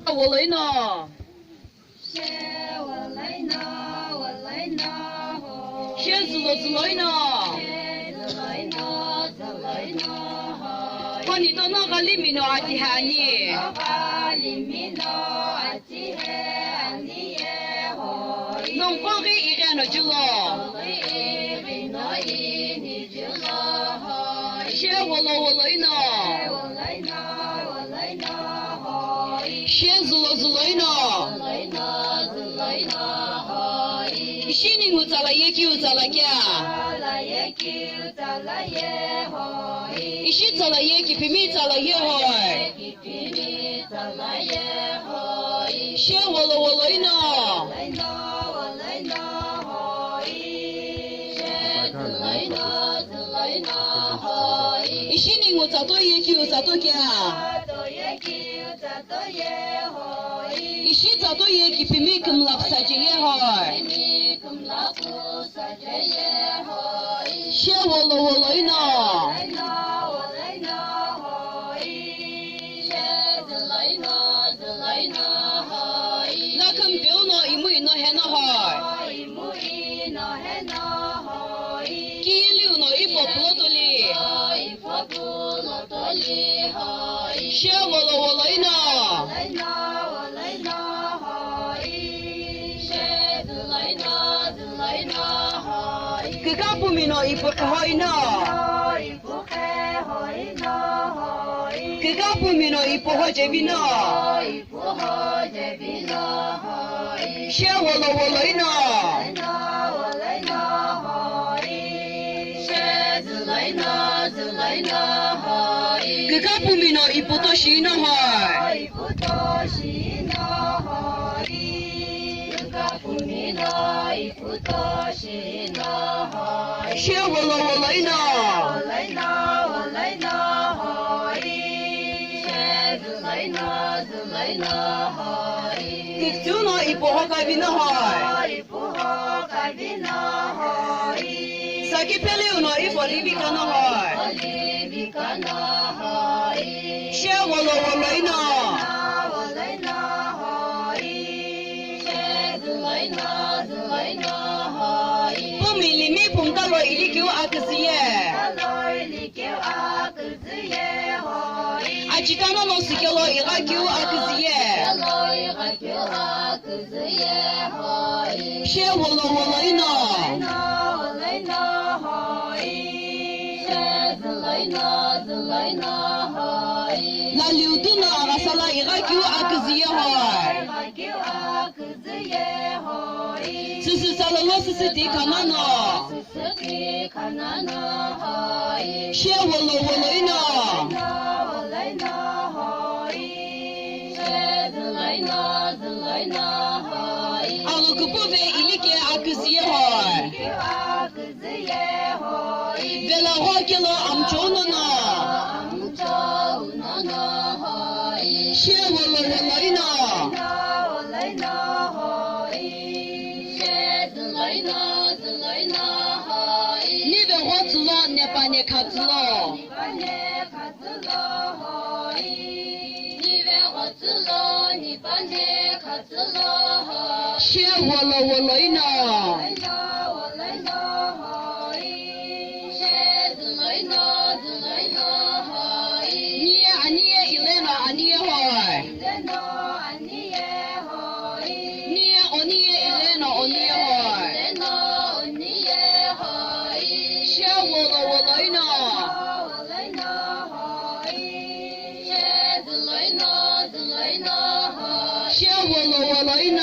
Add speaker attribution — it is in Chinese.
Speaker 1: 我来呢。先子了子来呢。看你到那个里面了阿弟喊你。弄放给一人了就了。先我来呢。先子了子来呢。心里我咋了也就咋了呀。一些咋了也给皮米咋了也好。先我来呢。一些人我咋多也就咋多呀。一些咋多也给皮米咁拉萨就也好。先我来呢。那看表呢，一模一样还那好。几六呢，一包不多哩。先我来呢。个个不明呢，一不好呢。个个不明呢，一不好这边呢。先我来呢。个个不明呢，一不多些呢哈。先我来呢。个就呢一不好改变呢哈。啥个漂亮呢？一不离比干呢哈。先我来呢。不明里面碰到了一粒狗阿个子耶。阿吉刚那老师叫了一个狗阿个子耶。先我来呢。那刘都呢？阿萨拉一个狗阿个子耶哈。只是在了老师是地看那呢。先我来呢。阿个个不为一粒给阿个子耶哈。为了花给了俺做呢呢。先我来呢。你为花子了，你把你卡子了。先我来呢。你一来了，你好。你一来了，你好。先我来呢。先我来呢。